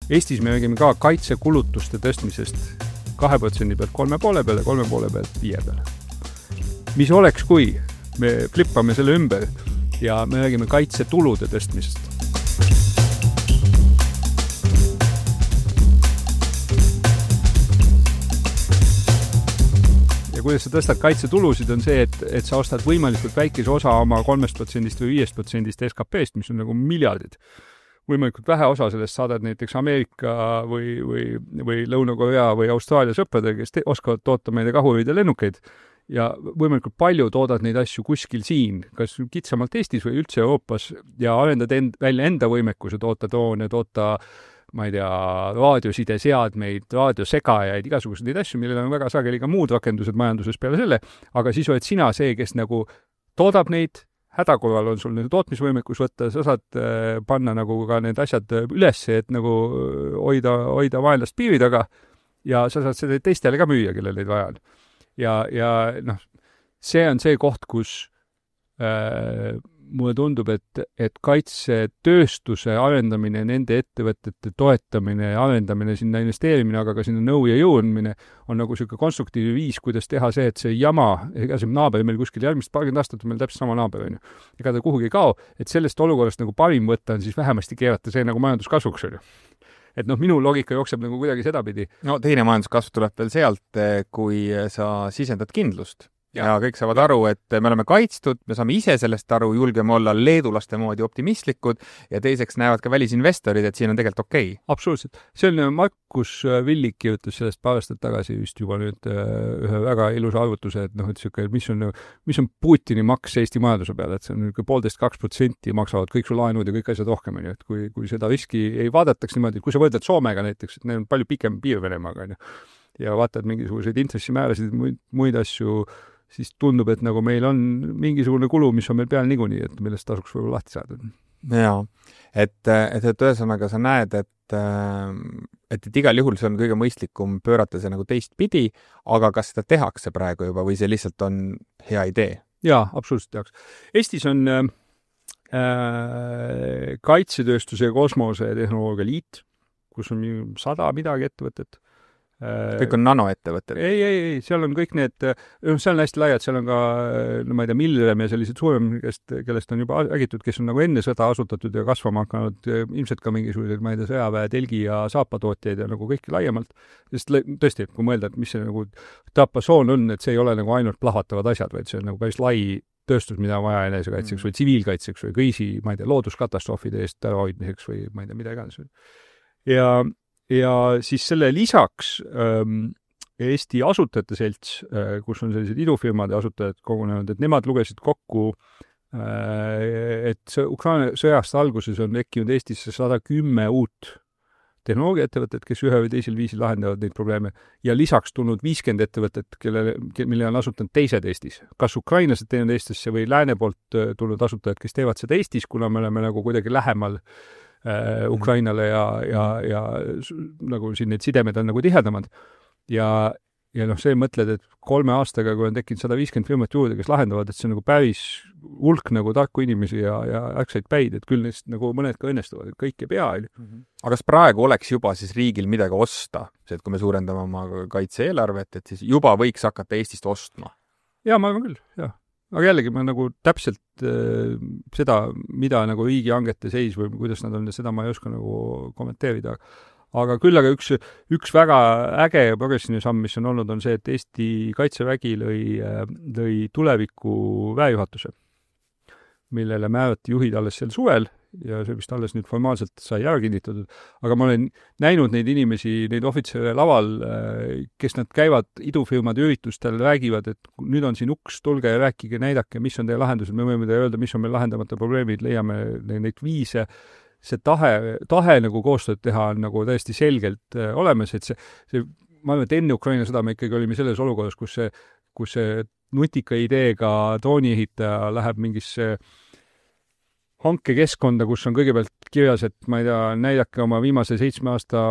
Eestis me räägime ka kaitsekulutuste tõstmisest 2% pealt 3,5 peale, 3,5 pealt 5 peale. Mis oleks, kui me flippame selle ümber ja me räägime kaitsetulude tõstmisest? Ja kuidas sa tõstad kaitsetulusid on see, et sa ostad võimalikult väikese osa oma 3% või 5% SKP-st, mis on nagu miljardid. Võimalikult vähe osa sellest saadad näiteks Ameerika või Lõuna-Korea või Austraalia sõpradega, kes oskavad toota meile kahurid ja lennukeid ja võimalikult palju toodad neid asju kuskil siin, kas kitsamalt Eestis või üldse Euroopas ja arendad välja enda võimekuse toota droone, toota, ma ei tea, raadiosideseadmeid, raadiosegajaid, igasuguseid neid asju, millel on väga sageli ka muud rakendused majanduses peale selle, aga siis oled sina see, kes nagu toodab neid, hädakorral on sul nagu tootmisvõimekus võtta, sa saad panna nagu ka need asjad üles, et nagu hoida vaenlast piiri taga ja sa saad seda teistele ka müüa, kellel neid vaja on. Ja noh, see on see koht, kus mulle tundub, et kaitsetööstuse arendamine, nende ettevõtete toetamine ja arendamine, sinna investeerimine, aga ka sinna nõu ja jõudmine on nagu selline konstruktiivne viis, kuidas teha see, et see jama, ega see naaber meil kuskil järgmist 20 aastat on meil täpselt sama naaber, on ju. Ega ta kuhugi ei kao, et sellest olukorrast nagu parim võtta on siis vähemasti keerata see nagu majanduskasvuks, on ju. Et noh, minu loogika jookseb nagu kuidagi sedapidi. No teine majanduskasv tuleb veel sealt, kui sa sisendad kindlust. Ja kõik saavad aru, et me oleme kaitstud, me saame ise sellest aru, julgeme olla leedulaste moodi optimistlikud ja teiseks näevad ka välisinvestorid, et siin on tegelikult okei. Absoluutselt. See on Markus Villik kirjutas sellest paar aastat tagasi just juba nüüd ühe väga ilusa arvutuse, et noh, et mis on Putini maks Eesti majanduse peale, et see on 1,5–2% maksavad kõik su laenud ja kõik asjad rohkem, on ju, et kui seda riski ei vaadataks niimoodi, kui sa võrdled Soomega näiteks, et neil on palju pikem piir Venemaaga, on ju, ja vaatad mingisuguseid intressimäärasid, muid asju, siis tundub, et nagu meil on mingisugune kulu, mis on meil peal niikuinii, et millest tasuks võib-olla lahti saada. Jaa, et ühesõnaga sa näed, et igal juhul see on kõige mõistlikum pöörata see nagu teistpidi, aga kas seda tehakse praegu juba või see lihtsalt on hea idee? Jaa, absoluutselt tehakse. Eestis on kaitsetööstuse ja kosmose tehnoloogia liit, kus on 100 midagi ettevõtet. Kõik on nanoettevõtted? Ei, seal on kõik need, seal on hästi laiad, seal on ka, no ma ei tea, Millem ja sellised suurem, kellest on juba räägitud, kes on nagu enne sõda asutatud ja kasvama hakanud, ilmselt ka mingisugused, ma ei tea, sõjaväe, telgi ja saapatootjaid ja nagu kõiki laiemalt. Sest tõesti, kui mõelda, et mis see nagu tapasoon on, et see ei ole nagu ainult plahvatavad asjad, vaid see on nagu päris lai tööstus, mida on vaja enesekaitseks või tsiviilkaitseks või kriisi, ma ei tea, looduskatastroofide eest ärahoidmiseks või ma ei tea, mida iganes. Ja siis selle lisaks Eesti asutajate selts, kus on sellised idufirmade asutajad kogunenud, et nemad lugesid kokku, et Ukraina sõjast alguses on tekkinud Eestisse 110 uut tehnoloogiaettevõtet, kes ühe või teisel viisil lahendavad neid probleeme ja lisaks tulnud 50 ettevõtet, mille on asutanud teised Eestis. Kas ukrainlased teinud Eestisse või lääne poolt tulnud asutajad, kes teevad seda Eestis, kuna me oleme nagu kuidagi lähemal Ukrainale ja nagu siin need sidemed on nagu tihedamad. Ja noh, see mõtled, et 3 aastaga, kui on tekkinud 150 firmat juurde, kes lahendavad, et see on nagu päris hulk nagu tarku inimesi ja ärksaid päid, et küll neist nagu mõned ka õnnestuvad, et kõik ei pea. Aga kas praegu oleks juba siis riigil midagi osta? See, et kui me suurendame oma kaitse-eelarvet, et siis juba võiks hakata Eestist ostma? Jaa, ma arvan küll, jah. Aga jällegi ma nagu täpselt seda, mida nagu riigihangete seis või kuidas nad on, seda ma ei oska nagu kommenteerida. Aga küll aga üks väga äge progressiivne samm, mis on olnud, on see, et Eesti kaitsevägi lõi tuleviku väejuhatuse, millele määrati juhid alles sel suvel ja see vist alles nüüd formaalselt sai ära kinnitatud. Aga ma olen näinud neid inimesi, neid ohvitsere laval, kes nad käivad idufirmade üritustel, räägivad, et nüüd on siin uks, tulge ja rääkige, näidake, mis on teie lahendused, me võime teile öelda, mis on meil lahendamata probleemid, leiame neid viise. See tahe nagu koostööd teha on nagu täiesti selgelt olemas, et see ma arvan, et enne Ukraina sõda me ikkagi olime selles olukorras, kus see nutika ideega drooniehitaja läheb mingisse hankekeskkonda, kus on kõigepealt kirjas, et ma ei tea, näidake oma viimase 7 aasta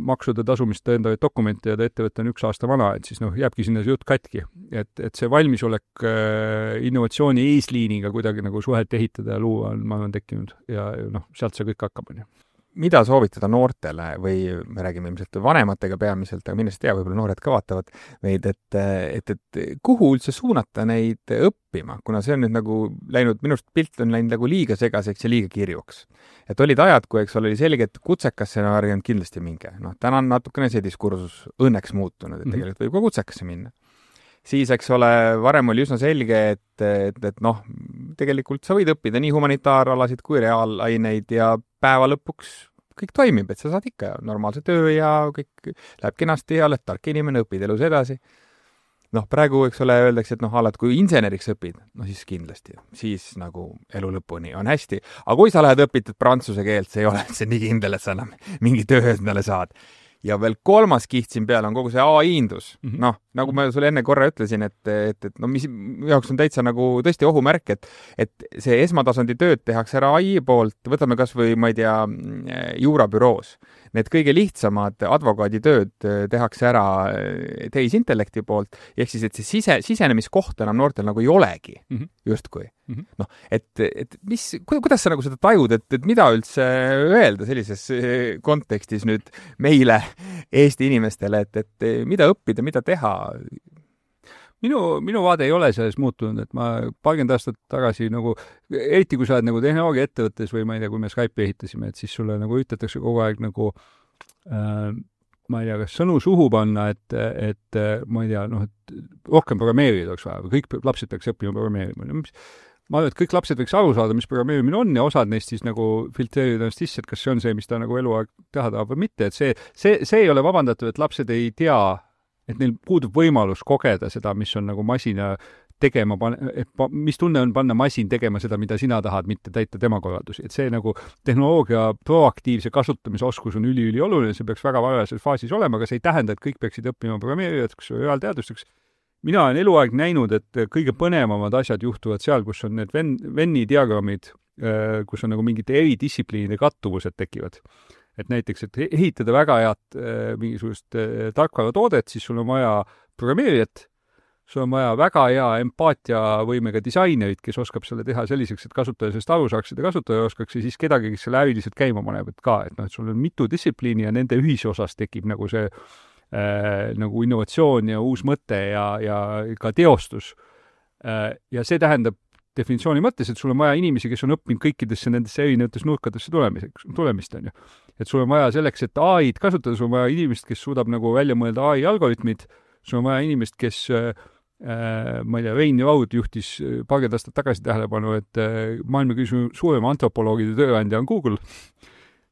maksude tasumist tõendavaid dokumente ja ta ettevõte on 1 aasta vana, et siis jääbki sinna see jutt katki. Et see valmisolek innovatsiooni eesliiniga kuidagi nagu suhet ehitada ja luua on, ma olen tekkinud ja sealt see kõik hakkab. mida soovitada noortele või me räägime ilmselt vanematega peamiselt, aga millest tea, võib-olla noored ka vaatavad meid, et kuhu üldse suunata neid õppima, kuna see on nüüd nagu läinud, minu arust pilt on läinud nagu liiga segaseks ja liiga kirjuks. Et olid ajad, kui eks oli selge, et kutsekasse on kindlasti minge. Täna on natukene see diskursus õnneks muutunud, et tegelikult võib ka kutsekasse minna. Siis, eks ole, varem oli üsna selge, et tegelikult sa võid õppida nii humanitaaralasid kui reaalaineid ja päeva lõpuks kõik toimib, et sa saad ikka normaalse töö ja kõik läheb kenasti ja oled tark inimene, õpid elus edasi. Praegu, eks ole, öeldakse, et alati kui inseneriks õpid, siis kindlasti, siis nagu elu lõpuni on hästi. Aga kui sa lähed õpitad prantsuse keelt, see ei ole see nii kindel, et sa enam mingi töö endale saad. Ja veel kolmas kiht siin peal on kogu see AI-indus. Nagu ma sulle enne korra ütlesin, et mis jaoks on täitsa nagu tõesti ohumärk, et see esmatasandi tööd tehakse ära AI poolt, võtame kas või, ma ei tea, juurabüroos. Need kõige lihtsamad advokaaditööd tehakse ära tehisintellekti poolt, ehk siis, et see sisenemiskoht enam noortel nagu ei olegi, justkui. Kuidas sa nagu seda tajud, et mida üldse öelda sellises kontekstis nüüd meile, Eesti inimestele, et mida õppida, mida teha? Minu vaade ei ole selles muutunud, et ma 30 aastat tagasi nagu, eriti kui sa oled nagu tehnoloogia ettevõttes või ma ei tea, kui me Skype'i ehitasime, et siis sulle nagu ütletakse kogu aeg nagu ma ei tea, kas sõnu suhu panna, et ma ei tea, et rohkem programmeerida oleks vaja või kõik lapsed peaks õppima programmeerima. Ma arvan, et kõik lapsed võiks aru saada, mis programmeerimine on ja osad neist siis nagu filtreerida ennast sisse, et kas see on see, mis ta nagu eluaeg teha tahab või mitte, et see ei ole vabandatav, et lapsed ei tea, et neil puudub võimalus kogeda seda, mis on nagu masina tegema, mis tunne on panna masin tegema seda, mida sina tahad, mitte täita tema korraldusi. Et see nagu tehnoloogia proaktiivse kasutamise oskus on ülioluline, see peaks väga varajases faasis olema, aga see ei tähenda, et kõik peaksid õppima programmeerijateks või reaalteadusteks. Mina olen eluaeg näinud, et kõige põnevamad asjad juhtuvad seal, kus on need Venni diagrammid, kus on nagu mingite eridistsipliinide kattuvused tekivad. Et näiteks, et ehitada väga head mingisugust tarkvaratoodet, siis sul on vaja programmeerijat, sul on vaja väga hea empaatiavõimega disainerit, kes oskab selle teha selliseks, et kasutaja sellest aru saaks ja kasutaja oskaks ja siis kedagi, kes selle äriliselt käima paneb, et ka, et sul on mitu distsipliini ja nende ühisosas tekib nagu see nagu innovatsioon ja uus mõte ja ka teostus. Ja see tähendab definitsiooni mõttes, et sul on vaja inimesi, kes on õppinud kõikidesse nendesse erinevatesse nurkadesse tulemist, on ju. Et sul on vaja selleks, et AI-d kasutada, sul on vaja inimest, kes suudab nagu välja mõelda AI-algoritmid, sul on vaja inimest, kes ma ei tea, Rein Raud juhtis 20 aastat tagasi tähelepanu, et maailma kõige suurem antropoloogide tööandja on Google,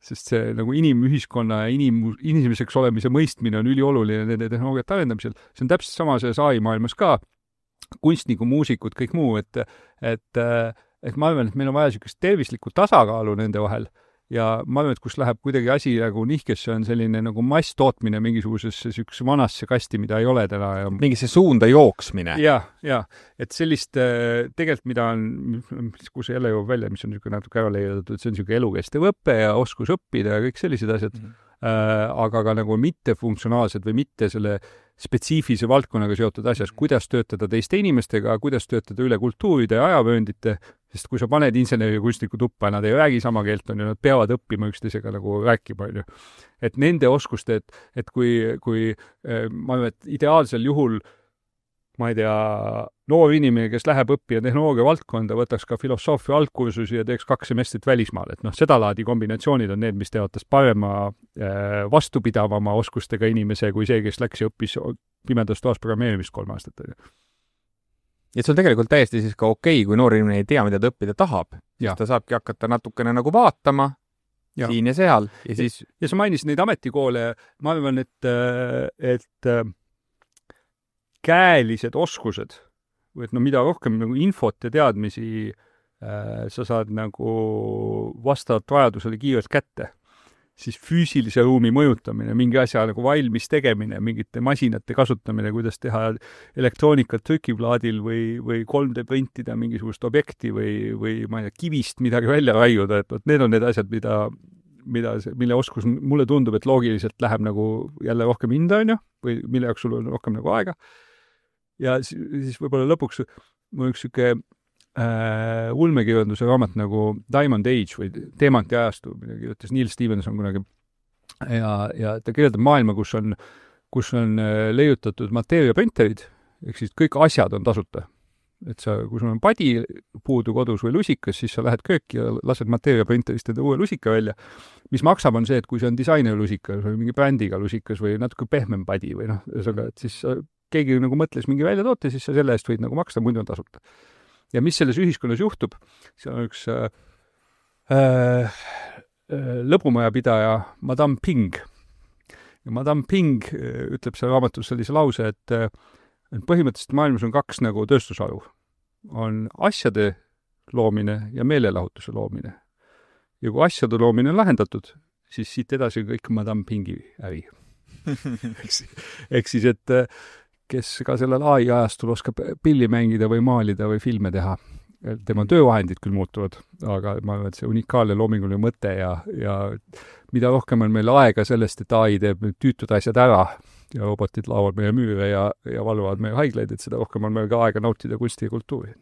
sest see nagu inimühiskonna ja inimeseks olemise mõistmine on ülioluline nende tehnoloogiate arendamisel. See on täpselt sama selles AI-maailmas ka, kunstniku, muusikud, kõik muu, et ma arvan, et meil on vaja niisugust tervislikku tasakaalu nende vahel ja ma arvan, et kus läheb kuidagi asi nagu nihkesse on selline nagu masstootmine mingisugusesse niisuguse vanasse kasti, mida ei ole täna. Mingisse suunda jooksmine. Ja, et sellist tegelikult, mida on, kus jälle jõuab välja, mis on niisugune natuke ära leidatud, et see on niisugune elukestev õppe ja oskus õppida ja kõik sellised asjad, aga ka nagu mittefunktsionaalsed või mitte selle spetsiifilise valdkonnaga seotud asjas, kuidas töötada teiste inimestega, kuidas töötada üle kultuuride ja ajavööndite, sest kui sa paned inseneri ja kunstniku tuppa, nad ei räägi sama keelt, on ju, nad peavad õppima üksteisega nagu rääkima, on ju. Et nende oskuste, et kui ma arvan, et ideaalsel juhul ma ei tea, noor inimene, kes läheb õppija tehnoloogia valdkonda, võtaks ka filosoofia algkursusi ja teeks 2 semestrit välismaal. Et seda laadi kombinatsioonid on need, mis teevad tast parema, vastupidavama oskustega inimese kui see, kes läks ja õppis pimedas toas programmeerimist 3 aastat. Ja see on tegelikult täiesti siis ka okei, kui noor inimene ei tea, mida ta õppida tahab. Ta saabki hakata natukene nagu vaatama siin ja seal. Ja sa mainisid neid ametikoole. Ma arvan, et käelised oskused, või et mida rohkem nagu infot ja teadmisi sa saad nagu vastavalt vajadusele kiirelt kätte, siis füüsilise ruumi mõjutamine, mingi asja nagu valmis tegemine, mingite masinate kasutamine, kuidas teha elektroonikat trükiplaadil või 3D printida mingisugust objekti või ma ei tea, kivist midagi välja raiuda, et need on need asjad, mille oskus mulle tundub, et loogiliselt läheb nagu jälle rohkem hinda, on ju, või mille jaoks sul on rohkem nagu aega. Ja siis võib-olla lõpuks mul üks siuke ulmekirjanduse raamat nagu Diamond Age või Teemanti ajastu, mida kirjutas Neil Stevenson kunagi. Ja ta kirjeldab maailma, kus on leiutatud mateeriaprinterid, ehk siis kõik asjad on tasuta. Et sa, kui sul on padi puudu kodus või lusikas, siis sa lähed kööki ja lased mateeriaprinterist enda uue lusika välja. Mis maksab on see, et kui see on disainerlusikas või mingi brändiga lusikas või natuke pehmem padi või et siis keegi nagu mõtles mingi välja toote, siis sa selle eest võid nagu maksta, muidu on tasuta. Ja mis selles ühiskonnas juhtub? See on üks lõbumajapidaja Madame Ping. Ja Madame Ping ütleb seal raamatus sellise lause, et põhimõtteliselt maailmas on 2 nagu tööstusharu. On asjade loomine ja meelelahutuse loomine. Ja kui asjade loomine on lahendatud, siis siit edasi kõik Madame Pingi äri. Ehk siis, et kes ka sellel AI-ajastul oskab pilli mängida või maalida või filme teha. Tema töövahendid küll muutuvad, aga ma arvan, et see unikaalne loominguline mõte ja mida rohkem on meil aega sellest, et AI teeb tüütud asjad ära ja robotid laavad meie müüre ja valvavad meie haiglaid, et seda rohkem on meil ka aega nautida kunsti ja kultuuri.